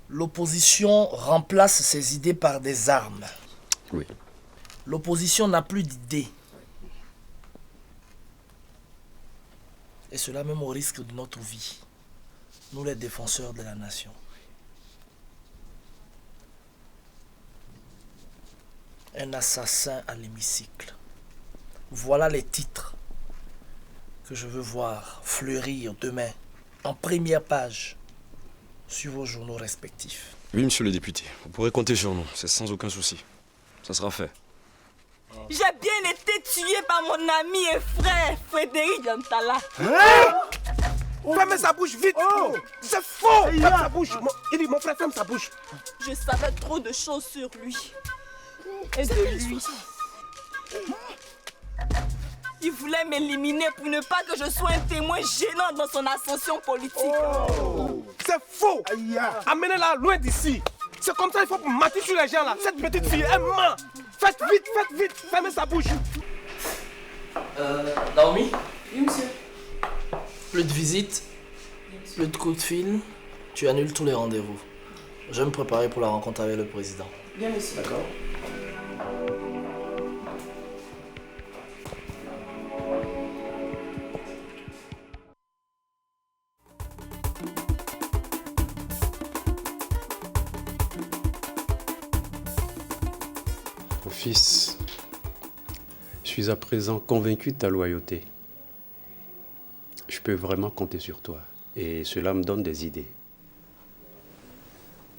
L'opposition remplace ses idées par des armes. Oui. L'opposition n'a plus d'idées. Et cela même au risque de notre vie. Nous les défenseurs de la nation. Un assassin à l'hémicycle. Voilà les titres que je veux voir fleurir demain en première page sur vos journaux respectifs. Oui, monsieur le député, vous pourrez compter sur nous, c'est sans aucun souci. Ça sera fait. J'ai bien été tué par mon ami et frère, Frédéric Yantala. Fermez sa bouche, vite! C'est faux! Ferme sa bouche! Mon frère, ferme sa bouche! Je savais trop de choses sur lui. Et de lui. Il voulait m'éliminer pour ne pas que je sois un témoin gênant dans son ascension politique. C'est faux! Amenez-la loin d'ici! C'est comme ça, il faut mater sur les gens là! Cette petite fille, elle ment! Faites vite! Fermez sa bouche! Naomi, Oui, monsieur. plus de visites, plus de coups de fil, tu annules tous les rendez-vous. Je vais me préparer pour la rencontre avec le président. Bien, monsieur. D'accord? Mon fils, je suis à présent convaincu de ta loyauté. Je peux vraiment compter sur toi et cela me donne des idées.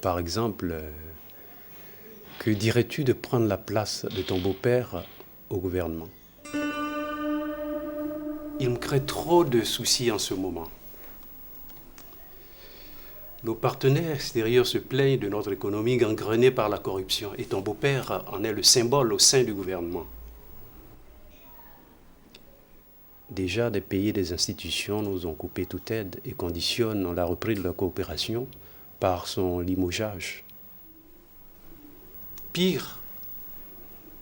Par exemple, que dirais-tu de prendre la place de ton beau-père au gouvernement? Il me crée trop de soucis en ce moment. Nos partenaires extérieurs se plaignent de notre économie gangrenée par la corruption et ton beau-père en est le symbole au sein du gouvernement. Déjà, des pays et des institutions nous ont coupé toute aide et conditionnent la reprise de la coopération par son limogeage. Pire,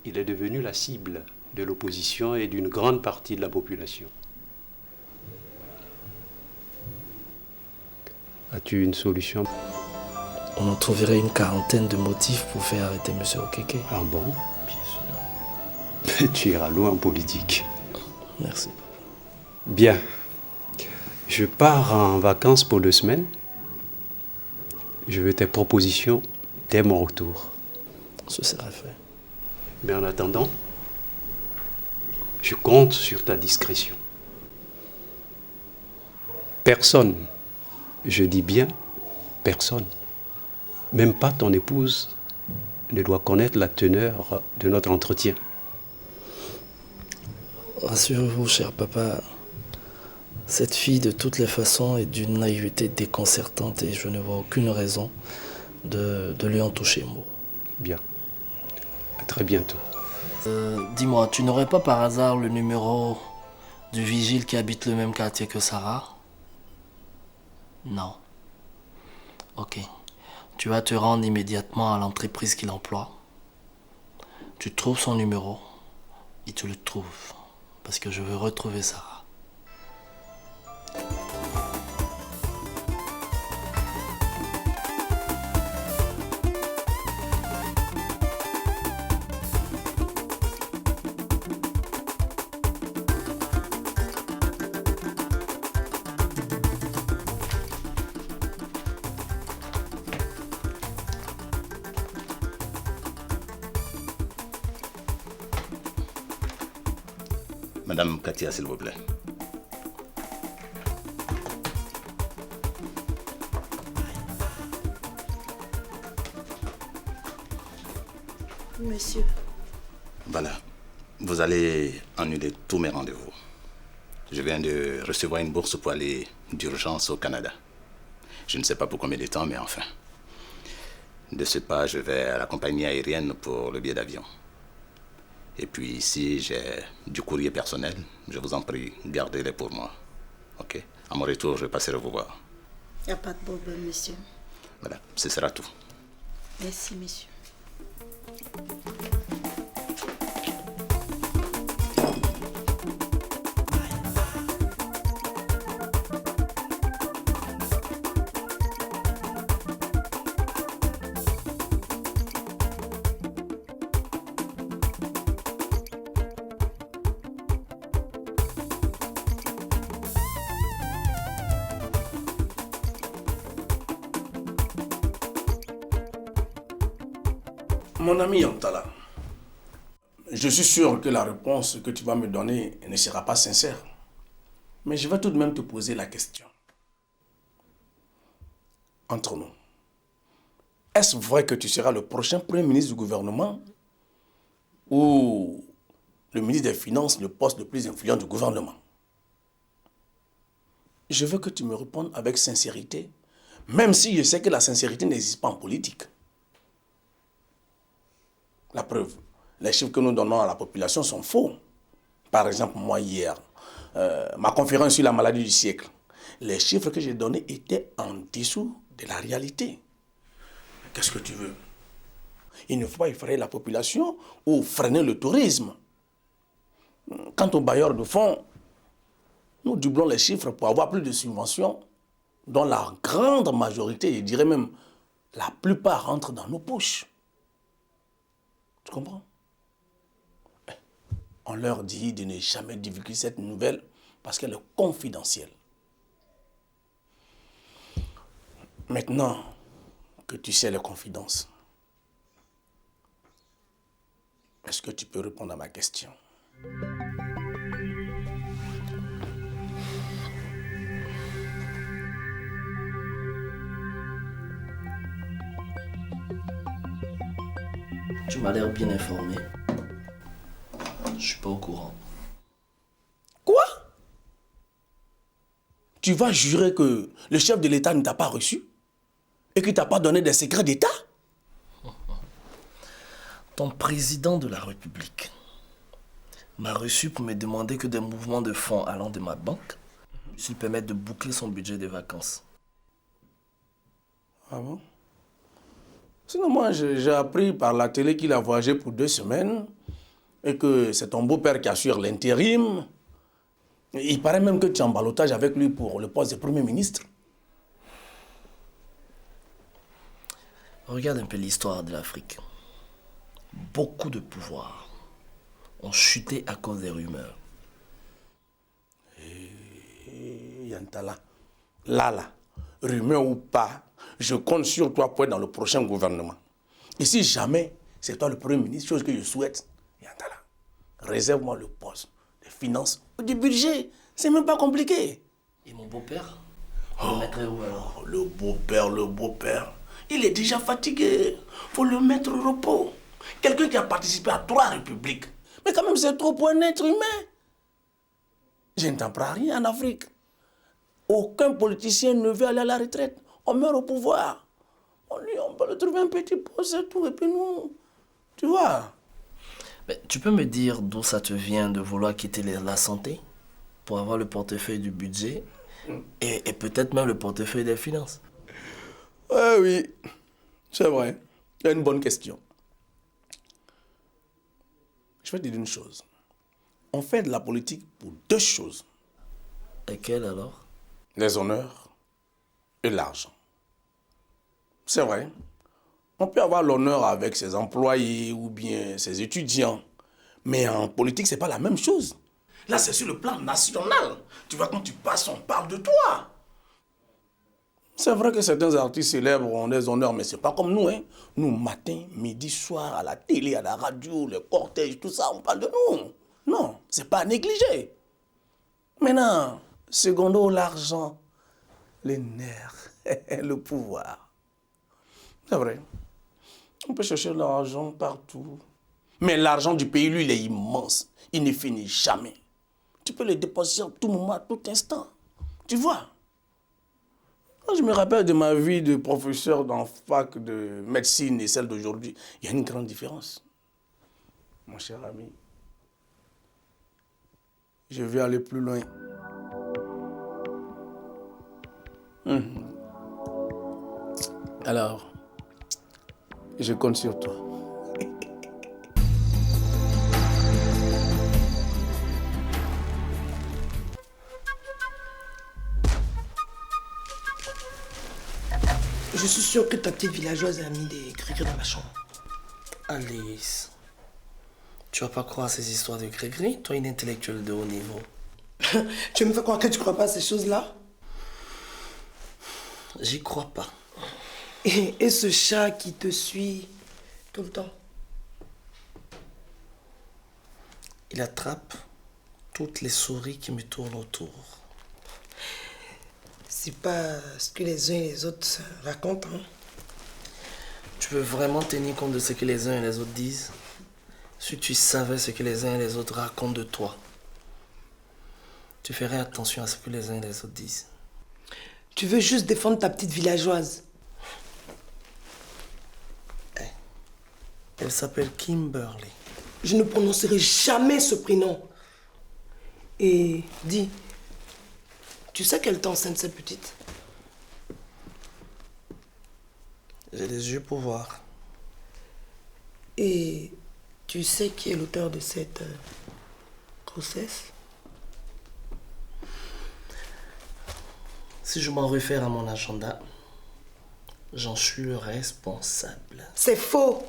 il est devenu la cible de l'opposition et d'une grande partie de la population. As-tu une solution? On en trouverait une quarantaine de motifs pour faire arrêter M. Okeke. Ah bon? Bien sûr. Tu iras loin en politique. Merci, papa. Bien. Je pars en vacances pour 2 semaines. Je veux tes propositions dès mon retour. Ce sera fait. Mais en attendant, je compte sur ta discrétion. Personne, je dis bien personne, même pas ton épouse, ne doit connaître la teneur de notre entretien. Rassurez-vous, cher papa, cette fille de toutes les façons est d'une naïveté déconcertante et je ne vois aucune raison de lui en toucher mot. Bien. À très bientôt. Dis-moi, tu n'aurais pas par hasard le numéro du vigile qui habite le même quartier que Sarah? Non. Ok. Tu vas te rendre immédiatement à l'entreprise qu'il emploie. Tu trouves son numéro et tu le trouves. Parce que je veux retrouver Sarah. Madame Katia, s'il vous plaît. Monsieur. Voilà. Vous allez annuler tous mes rendez-vous. Je viens de recevoir une bourse pour aller d'urgence au Canada. Je ne sais pas pour combien de temps, mais enfin. De ce pas, je vais à la compagnie aérienne pour le billet d'avion. Et puis ici, j'ai du courrier personnel. Je vous en prie, gardez-les pour moi. Ok? À mon retour, je passerai vous voir. Il n'y a pas de problème, monsieur. Voilà, ce sera tout. Merci, monsieur. Mon ami Yantala, je suis sûr que la réponse que tu vas me donner ne sera pas sincère. Mais je vais tout de même te poser la question. Entre nous, est-ce vrai que tu seras le prochain Premier ministre du gouvernement ou le ministre des Finances, le poste le plus influent du gouvernement? Je veux que tu me répondes avec sincérité, même si je sais que la sincérité n'existe pas en politique. La preuve, les chiffres que nous donnons à la population sont faux. Par exemple, moi hier, ma conférence sur la maladie du siècle, les chiffres que j'ai donnés étaient en dessous de la réalité. Qu'est-ce que tu veux? Il ne faut pas effrayer la population ou freiner le tourisme. Quant aux bailleurs de fonds, nous doublons les chiffres pour avoir plus de subventions, dont la grande majorité, je dirais même la plupart, rentrent dans nos poches. Tu comprends? On leur dit de ne jamais divulguer cette nouvelle parce qu'elle est confidentielle. Maintenant que tu sais les confidences, est-ce que tu peux répondre à ma question? Tu m'as l'air bien informé. Je suis pas au courant. Quoi? Tu vas jurer que le chef de l'État ne t'a pas reçu et qu'il ne t'a pas donné des secrets d'État? Ton président de la République m'a reçu pour me demander que des mouvements de fonds allant de ma banque s'il permettent de boucler son budget de vacances. Ah bon? Sinon, moi, j'ai appris par la télé qu'il a voyagé pour 2 semaines et que c'est ton beau-père qui assure l'intérim. Il paraît même que tu es en ballottage avec lui pour le poste de Premier ministre. Regarde un peu l'histoire de l'Afrique. Beaucoup de pouvoirs ont chuté à cause des rumeurs. Yantala, là, rumeur ou pas, je compte sur toi pour être dans le prochain gouvernement. Et si jamais c'est toi le Premier ministre, chose que je souhaite, Yantala, réserve-moi le poste des finances ou du budget. C'est même pas compliqué. Et mon beau-père? Je le mettrai où alors? Le beau-père. Il est déjà fatigué. Faut le mettre au repos. Quelqu'un qui a participé à 3 républiques. Mais quand même, c'est trop pour un être humain. Je ne t'apprends rien en Afrique. Aucun politicien ne veut aller à la retraite. On meurt au pouvoir. On peut le trouver un petit poste, c'est tout. Et puis nous, tu vois. Mais tu peux me dire d'où ça te vient de vouloir quitter la santé pour avoir le portefeuille du budget et peut-être même le portefeuille des finances? Oui, c'est vrai. C'est une bonne question. Je vais te dire une chose. On fait de la politique pour 2 choses. Lesquelles alors? Les honneurs et l'argent. C'est vrai. On peut avoir l'honneur avec ses employés ou bien ses étudiants. Mais en politique, c'est pas la même chose. Là, c'est sur le plan national. Tu vois, quand tu passes, on parle de toi. C'est vrai que certains artistes célèbres ont des honneurs, mais c'est pas comme nous, hein. Nous, matin, midi, soir, à la télé, à la radio, les cortèges, tout ça, on parle de nous. Non, c'est pas à négliger. Maintenant, secondo, l'argent, les nerfs, le pouvoir. C'est vrai. On peut chercher l'argent partout. Mais l'argent du pays, lui, il est immense. Il ne finit jamais. Tu peux le déposer à tout moment, à tout instant. Tu vois? Je me rappelle de ma vie de professeur dans fac de médecine et celle d'aujourd'hui. Il y a une grande différence. Mon cher ami, je vais aller plus loin. Alors, je compte sur toi. Je suis sûr que ta petite villageoise a mis des gris-gris dans ma chambre. Alice, tu vas pas croire à ces histoires de gris-gris, toi une intellectuelle de haut niveau. Tu me fais croire que tu crois pas à ces choses-là? J'y crois pas. Et ce chat qui te suit tout le temps? Il attrape toutes les souris qui me tournent autour. C'est pas ce que les uns et les autres racontent, hein. Tu veux vraiment tenir compte de ce que les uns et les autres disent? Si tu savais ce que les uns et les autres racontent de toi, tu ferais attention à ce que les uns et les autres disent. Tu veux juste défendre ta petite villageoise. Elle s'appelle Kimberly. Je ne prononcerai jamais ce prénom. Et dis, tu sais qu'elle t'enceinte, cette petite? J'ai les yeux pour voir. Et tu sais qui est l'auteur de cette grossesse? Si je m'en réfère à mon agenda, j'en suis le responsable. C'est faux.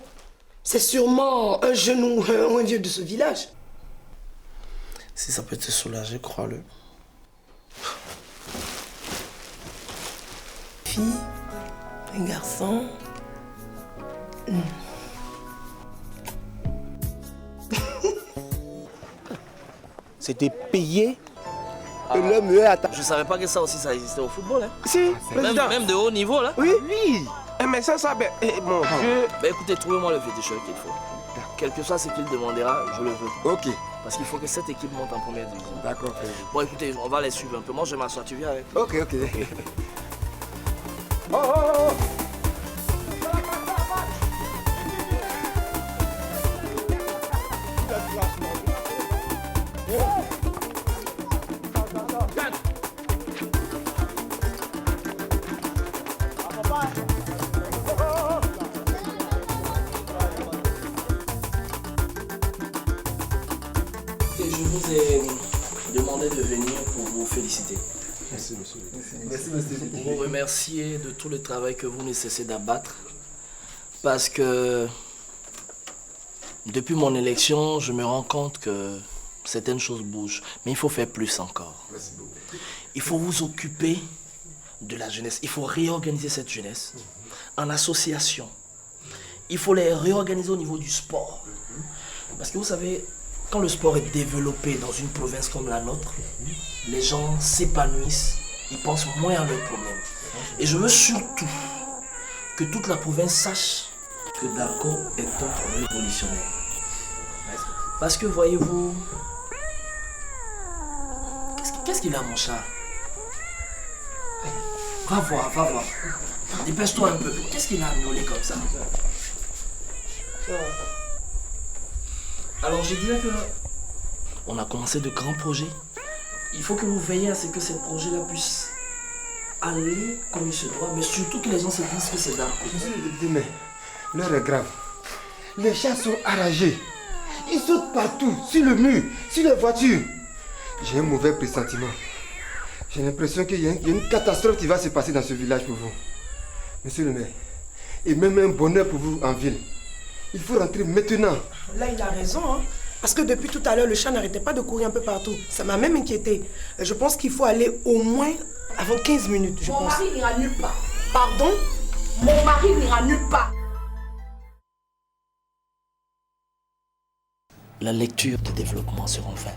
C'est sûrement un jeune ou un vieux de ce village. Si ça peut te soulager, crois-le. Fille, un garçon. C'était payé. Et l'homme est à ta... Je savais pas que ça aussi, ça existait au football. Hein. Si, président. Même de haut niveau, là. Oui, oui. Mais ça, ben, mon Dieu. Ben écoutez, trouvez-moi le féticheur qu'il faut. Quel que soit ce qu'il demandera, je le veux. Ok. Parce qu'il faut que cette équipe monte en première division. D'accord. Bon, écoutez, on va les suivre un peu. Moi, je vais m'asseoir. Tu viens avec? Ok. Oh. Et je vous ai demandé de venir pour vous féliciter. Merci, monsieur. Pour vous remercier de tout le travail que vous ne cessez d'abattre. Parce que depuis mon élection, je me rends compte que certaines choses bougent. Mais il faut faire plus encore. Merci beaucoup. Il faut vous occuper de la jeunesse. Il faut réorganiser cette jeunesse en association. Il faut les réorganiser au niveau du sport. Parce que vous savez, quand le sport est développé dans une province comme la nôtre, les gens s'épanouissent, ils pensent moins à leurs problèmes. Et je veux surtout que toute la province sache que Darko est un révolutionnaire. Parce que voyez-vous, qu'est-ce qu'il a, mon chat? Va voir. Dépêche-toi un peu. Qu'est-ce qu'il a miaulé comme ça? Alors je disais que on a commencé de grands projets. Il faut que vous veillez à ce que ces projets-là puissent aller comme il se doit, mais surtout que les gens se disent que c'est Darko. Monsieur le député, mais l'heure est grave. Les chats sont arrachés. Ils sautent partout, sur le mur, sur les voitures. J'ai un mauvais pressentiment. J'ai l'impression qu'il y a une catastrophe qui va se passer dans ce village pour vous. Monsieur le maire, et même un bonheur pour vous en ville. Il faut rentrer maintenant. Là, il a raison, hein. Parce que depuis tout à l'heure, le chat n'arrêtait pas de courir un peu partout. Ça m'a même inquiété. Je pense qu'il faut aller au moins avant 15 minutes, je pense. Mon mari n'ira nulle part. Pardon? Mon mari n'ira nulle part. La lecture de développement seront faits.